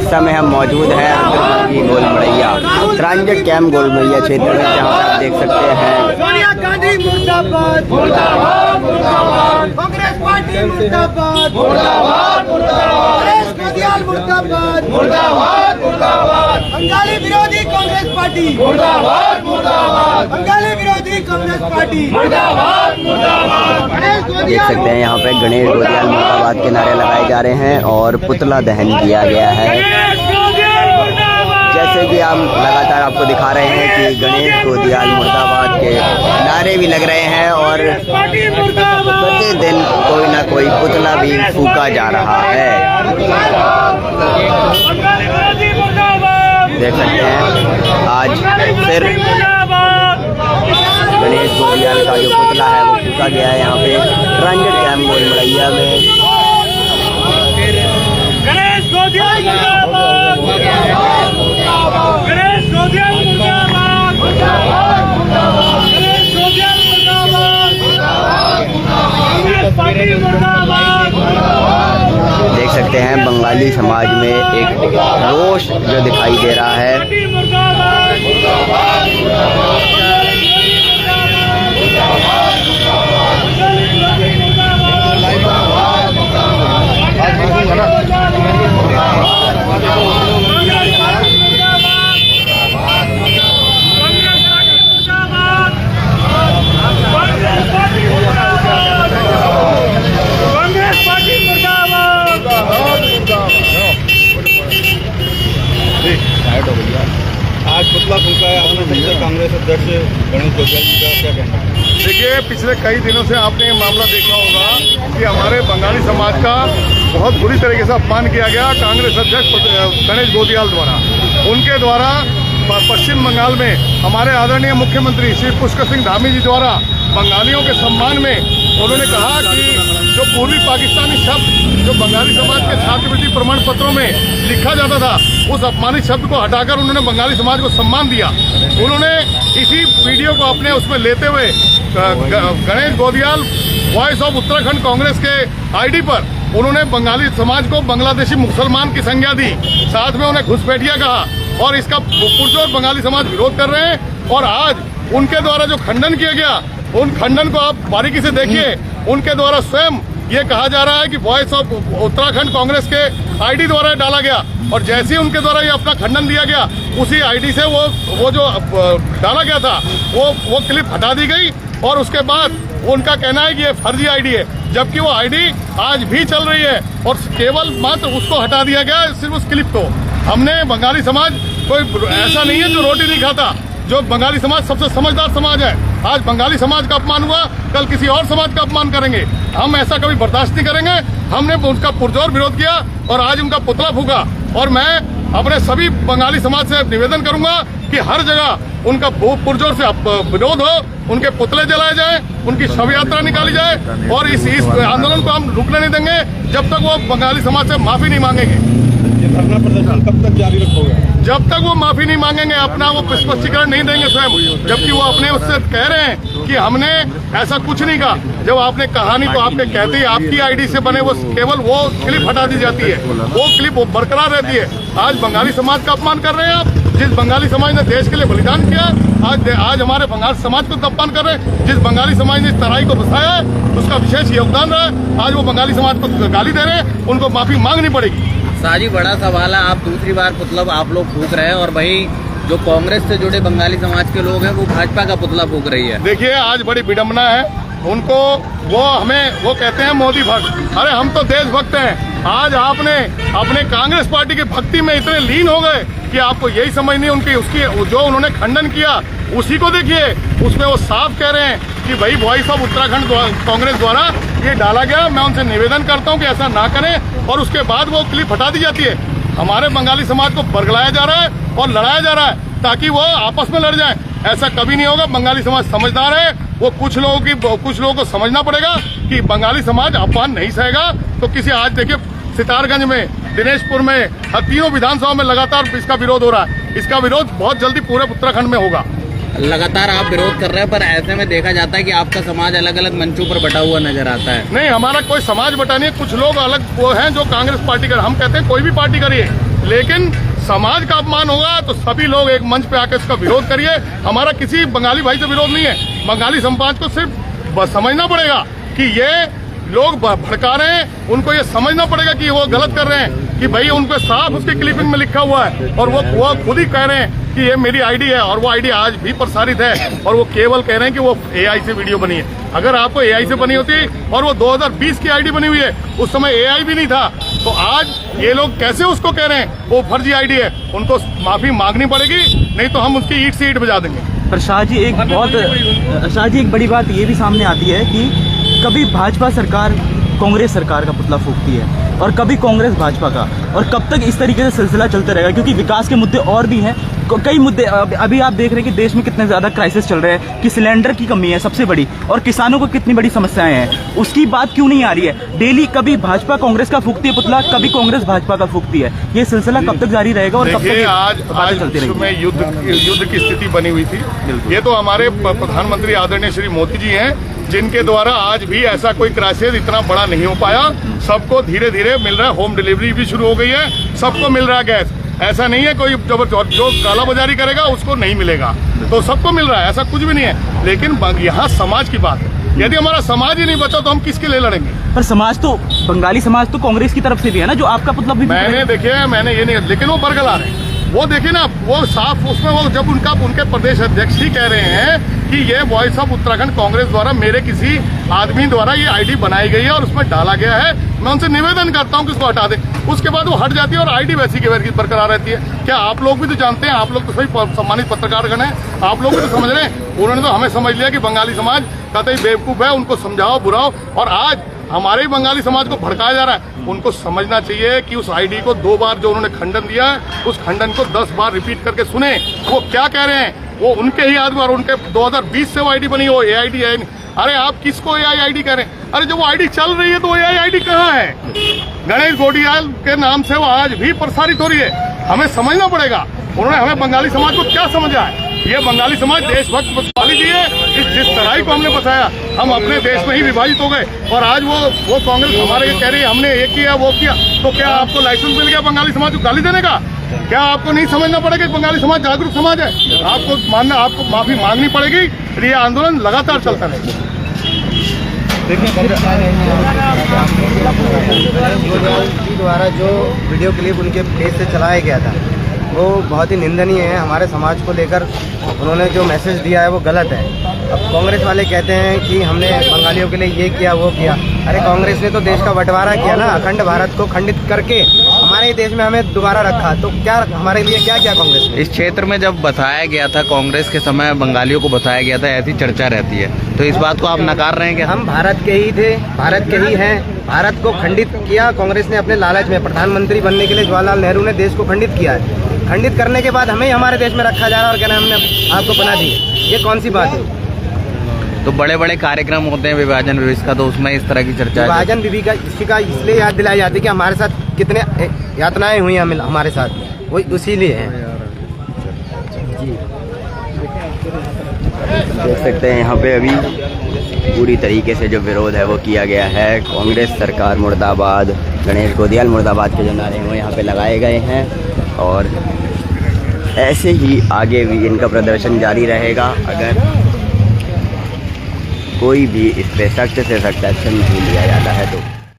समय हम मौजूद हैं अंतर्गत गोलमड़ैया ट्रांजिट कैंप गोलमड़ैया क्षेत्र में, जहाँ पर आप देख सकते हैं सोनिया गांधी मुर्दाबाद मुर्दाबाद मुर्दाबाद, कांग्रेस पार्टी मुर्दाबाद मुर्दाबाद मुर्दाबाद, नरेश गोदियाल मुर्दाबाद मुर्दाबाद मुर्दाबाद, बंगाली विरोधी कांग्रेस पार्टी मुर्दाबाद मुर्दाबाद, बंगाली विरोधी कांग्रेस पार्टी मुर्दाबाद मुर्दाबाद। देख सकते हैं यहाँ पे गणेश गोदियाल मुर्दाबाद के नारे लगाए जा रहे हैं और पुतला दहन किया गया है। जैसे कि हम लगातार आपको दिखा रहे हैं कि गणेश गोदियाल मुर्दाबाद के नारे भी लग रहे हैं और प्रतिदिन कोई ना कोई पुतला भी फूका जा रहा है। देख सकते हैं आज फिर गणेश गोदियाल का जो पुतला है वो फूका गया है यहाँ पे ट्रांजिट कैंप गोलमड़ैया में। गणेश गोदियाल मुर्दाबाद, गणेश गोदियाल मुर्दाबाद, गणेश गोदियाल मुर्दाबाद, कांग्रेस पार्टी मुर्दाबाद। देख सकते हैं बंगाली समाज में एक रोष जो दिखाई दे रहा है। आज पुतला फूका है, आपने सबसे कांग्रेस अध्यक्ष गणेश गोदियाल जी का क्या कहना है? देखिए, पिछले कई दिनों से आपने ये मामला देखा होगा कि हमारे बंगाली समाज का बहुत बुरी तरीके से अपमान किया गया कांग्रेस अध्यक्ष गणेश गोदियाल द्वारा। उनके द्वारा पश्चिम बंगाल में हमारे आदरणीय मुख्यमंत्री श्री पुष्कर सिंह धामी जी द्वारा बंगालियों के सम्मान में उन्होंने कहा कि जो पूर्वी पाकिस्तानी शब्द जो बंगाली समाज के छात्रवृत्ति प्रमाण पत्रों में लिखा जाता था, उस अपमानित शब्द को हटाकर उन्होंने बंगाली समाज को सम्मान दिया। उन्होंने इसी वीडियो को अपने उसमें लेते हुए गणेश गोदियाल वॉइस ऑफ उत्तराखंड कांग्रेस के आईडी पर उन्होंने बंगाली समाज को बांग्लादेशी मुसलमान की संज्ञा दी, साथ में उन्हें घुसपैठिया कहा और इसका पुरजोर बंगाली समाज विरोध कर रहे हैं। और आज उनके द्वारा जो खंडन किया गया, उन खंडन को आप बारीकी से देखिए। उनके द्वारा स्वयं ये कहा जा रहा है कि वॉइस ऑफ उत्तराखंड कांग्रेस के आईडी द्वारा डाला गया, और जैसे ही उनके द्वारा ये अपना खंडन दिया गया, उसी आईडी से वो जो डाला गया था वो क्लिप हटा दी गई और उसके बाद उनका कहना है कि ये फर्जी आईडी है, जबकि वो आईडी आज भी चल रही है और केवल मात्र उसको हटा दिया गया है, सिर्फ उस क्लिप को। हमने बंगाली समाज कोई ऐसा नहीं है जो रोटी नहीं खाता। जो बंगाली समाज सबसे समझदार समाज है। आज बंगाली समाज का अपमान हुआ, कल किसी और समाज का अपमान करेंगे। हम ऐसा कभी बर्दाश्त नहीं करेंगे। हमने उनका पुरजोर विरोध किया और आज उनका पुतला फूका। और मैं अपने सभी बंगाली समाज से निवेदन करूंगा कि हर जगह उनका पुरजोर से विरोध हो, उनके पुतले जलाए जाए, उनकी शव यात्रा निकाली जाए और इस आंदोलन को हम रुकने नहीं देंगे जब तक वो बंगाली समाज से माफी नहीं मांगेंगे। ये धरना प्रदर्शन कब तक जारी रखोगे? जब तक वो माफी नहीं मांगेंगे, अपना वो स्पष्टीकरण नहीं देंगे स्वयं, जबकि वो अपने उससे कह रहे हैं कि हमने ऐसा कुछ नहीं कहा। जब आपने कहा नहीं तो आपने कहते ही आपकी आईडी से बने वो केवल वो क्लिप हटा दी जाती है, वो क्लिप बरकरार रहती है। आज बंगाली समाज का अपमान कर रहे हैं आप, जिस बंगाली समाज ने देश के लिए बलिदान किया। आज हमारे बंगाली समाज को अपमान कर रहे हैं। जिस बंगाली समाज ने इस तराई को बसाया है, उसका विशेष योगदान रहा है। आज वो बंगाली समाज को गाली दे रहे हैं, उनको माफी मांगनी पड़ेगी। साजी बड़ा सवाल है, आप दूसरी बार पुतला आप लोग फूक रहे हैं और वही जो कांग्रेस से जुड़े बंगाली समाज के लोग हैं वो भाजपा का पुतला फूक रही है। देखिए, आज बड़ी विडम्बना है उनको। वो कहते हैं मोदी भक्त। अरे हम तो देशभक्त हैं। आज आपने अपने कांग्रेस पार्टी की भक्ति में इतने लीन हो गए कि आपको यही समझ नहीं उनकी उसकी जो उन्होंने खंडन किया उसी को देखिए। उसमें वो साफ कह रहे हैं कि भाई वॉइस ऑफ उत्तराखंड कांग्रेस द्वारा ये डाला गया। मैं उनसे निवेदन करता हूं कि ऐसा ना करें और उसके बाद वो क्लिप हटा दी जाती है। हमारे बंगाली समाज को बरगलाया जा रहा है और लड़ाया जा रहा है ताकि वो आपस में लड़ जाएं। ऐसा कभी नहीं होगा। बंगाली समाज समझदार है। वो कुछ लोगों को समझना पड़ेगा कि बंगाली समाज अपमान नहीं सहेगा। तो किसी आज देखिए सितारगंज में, दिनेशपुर में, तीनों विधानसभा में लगातार इसका विरोध हो रहा है। इसका विरोध बहुत जल्दी पूरे उत्तराखंड में होगा। लगातार आप विरोध कर रहे हैं, पर ऐसे में देखा जाता है कि आपका समाज अलग अलग मंचों पर बटा हुआ नजर आता है। नहीं, हमारा कोई समाज बटा नहीं है। कुछ लोग अलग वो हैं जो कांग्रेस पार्टी कर, हम कहते हैं कोई भी पार्टी करिए, लेकिन समाज का अपमान होगा तो सभी लोग एक मंच पे आकर इसका विरोध करिए। हमारा किसी बंगाली भाई से विरोध नहीं है, बंगाली समाज को सिर्फ बस समझना पड़ेगा कि ये लोग भड़का रहे हैं, उनको ये समझना पड़ेगा कि वो गलत कर रहे हैं, कि भाई उनको साफ उसकी क्लिपिंग में लिखा हुआ है और वो खुद ही कह रहे हैं कि ये मेरी आईडी है और वो आईडी आज भी प्रसारित है और वो केवल कह रहे हैं कि वो एआई से वीडियो बनी है। अगर आपको एआई से बनी होती और वो 2020 की आईडी बनी हुई है, उस समय एआई भी नहीं था, तो आज ये लोग कैसे उसको कह रहे हैं वो फर्जी आईडी है। उनको माफी मांगनी पड़ेगी, नहीं तो हम उसकी ईंट से ईंट बजा देंगे। पर शाह जी एक बड़ी बात ये भी सामने आती है कि कभी भाजपा सरकार कांग्रेस सरकार का पुतला फूंकती है और कभी कांग्रेस भाजपा का, और कब तक इस तरीके से सिलसिला चलता रहेगा? क्योंकि विकास के मुद्दे और भी हैं, कई मुद्दे। अभी आप देख रहे हैं कि देश में कितने ज्यादा क्राइसिस चल रहे हैं, कि सिलेंडर की कमी है सबसे बड़ी, और किसानों को कितनी बड़ी समस्याएं हैं, उसकी बात क्यों नहीं आ रही है? डेली कभी भाजपा कांग्रेस का फूंकती है पुतला, कभी कांग्रेस भाजपा का फूंकती है। ये सिलसिला कब तक जारी रहेगा और कब तक आज चलती रहेगी? में युद्ध की स्थिति बनी हुई थी। ये तो हमारे प्रधानमंत्री आदरणीय श्री मोदी जी हैं, जिनके द्वारा आज भी ऐसा कोई क्राइसिस इतना बड़ा नहीं हो पाया। सबको धीरे धीरे मिल रहा है, होम डिलीवरी भी शुरू हो गई है, सबको मिल रहा है गैस। ऐसा नहीं है कोई जो काला बाजारी करेगा उसको नहीं मिलेगा, तो सबको मिल रहा है, ऐसा कुछ भी नहीं है। लेकिन यहाँ समाज की बात है, यदि हमारा समाज ही नहीं बचा तो हम किसके लिए लड़ेंगे? पर समाज तो, बंगाली समाज तो कांग्रेस की तरफ से भी है ना, जो आपका पुतला भी मैंने ये नहीं, लेकिन वो बरगला रहे हैं। वो देखिए ना, वो साफ उसमें वो जब उनके प्रदेश अध्यक्ष ही कह रहे हैं कि ये वॉइस ऑफ उत्तराखंड कांग्रेस द्वारा मेरे किसी आदमी द्वारा ये आईडी बनाई गई है और उसमें डाला गया है, मैं उनसे निवेदन करता हूं कि इसको हटा दें। उसके बाद वो हट जाती है और आईडी वैसी की वैसी बरकरार रहती है। क्या आप लोग भी तो जानते हैं, आप लोग तो सही सम्मानित पत्रकारगण हैं, आप लोग भी तो समझ रहे हैं। उन्होंने तो हमें समझ लिया कि बंगाली समाज कतई बेवकूफ है, उनको समझाओ बुराओ, और आज हमारे ही बंगाली समाज को भड़काया जा रहा है। उनको समझना चाहिए कि उस आईडी को 2 बार जो उन्होंने खंडन दिया है, उस खंडन को 10 बार रिपीट करके सुने, वो क्या कह रहे हैं। वो उनके ही आदमी और उनके 2020 से वो आईडी बनी हो, एआईडी है। अरे आप किसको एआई आईडी कह रहे हैं? अरे जब वो आईडी चल रही है तो एआई आईडी कहाँ है? गणेश गोटियाल के नाम से वो आज भी प्रसारित हो रही है। हमें समझना पड़ेगा, उन्होंने हमें बंगाली समाज को क्या समझा है। ये बंगाली समाज देशभक्त वाली दी है, जिस तरह को हमने बताया, हम अपने देश में ही विभाजित हो गए। और आज वो कांग्रेस हमारे ये कह रही है हमने ये किया वो किया, तो क्या आपको लाइसेंस मिल गया बंगाली समाज को गाली देने का? क्या आपको नहीं समझना पड़ेगा कि बंगाली समाज जागरूक समाज है? आपको माफी मांगनी पड़ेगी, फिर ये आंदोलन लगातार चलता रहेगा। द्वारा जो वीडियो क्लिप उनके पेज से चलाया गया था वो बहुत ही निंदनीय है। हमारे समाज को लेकर उन्होंने जो मैसेज दिया है वो गलत है। अब कांग्रेस वाले कहते हैं कि हमने बंगालियों के लिए ये किया वो किया। अरे कांग्रेस ने तो देश का बंटवारा किया ना, अखंड भारत को खंडित करके हमारे ही देश में हमें दोबारा रखा, तो क्या हमारे लिए क्या किया कांग्रेस ने? इस क्षेत्र में जब बताया गया था, कांग्रेस के समय बंगालियों को बताया गया था, ऐसी चर्चा रहती है, तो इस बात को आप नकार रहे हैं क्या? हम भारत के ही थे, भारत के ही हैं। भारत को खंडित किया कांग्रेस ने अपने लालच में। प्रधानमंत्री बनने के लिए जवाहरलाल नेहरू ने देश को खंडित किया है। खंडित करने के बाद हमें हमारे देश में रखा जा रहा है और कहना हमने आपको बना दी। ये कौन सी बात है? तो बड़े बड़े कार्यक्रम होते हैं विभाजन विवेश का, तो उसमें इस तरह की चर्चा विभाजन विधि का इसका इसलिए याद दिलाई जाती है कि हमारे साथ कितने यातनाएं हुई हमारे साथ, वो इसीलिए है। देख सकते हैं यहाँ पे अभी पूरी तरीके से जो विरोध है वो किया गया है। कांग्रेस सरकार मुर्दाबाद, गणेश गोटियाल मुर्दाबाद के जो नारे हैं वो यहाँ पे लगाए गए हैं और ऐसे ही आगे भी इनका प्रदर्शन जारी रहेगा अगर कोई भी इस पे सख्त से सख्त एक्शन नहीं लिया जाता है तो।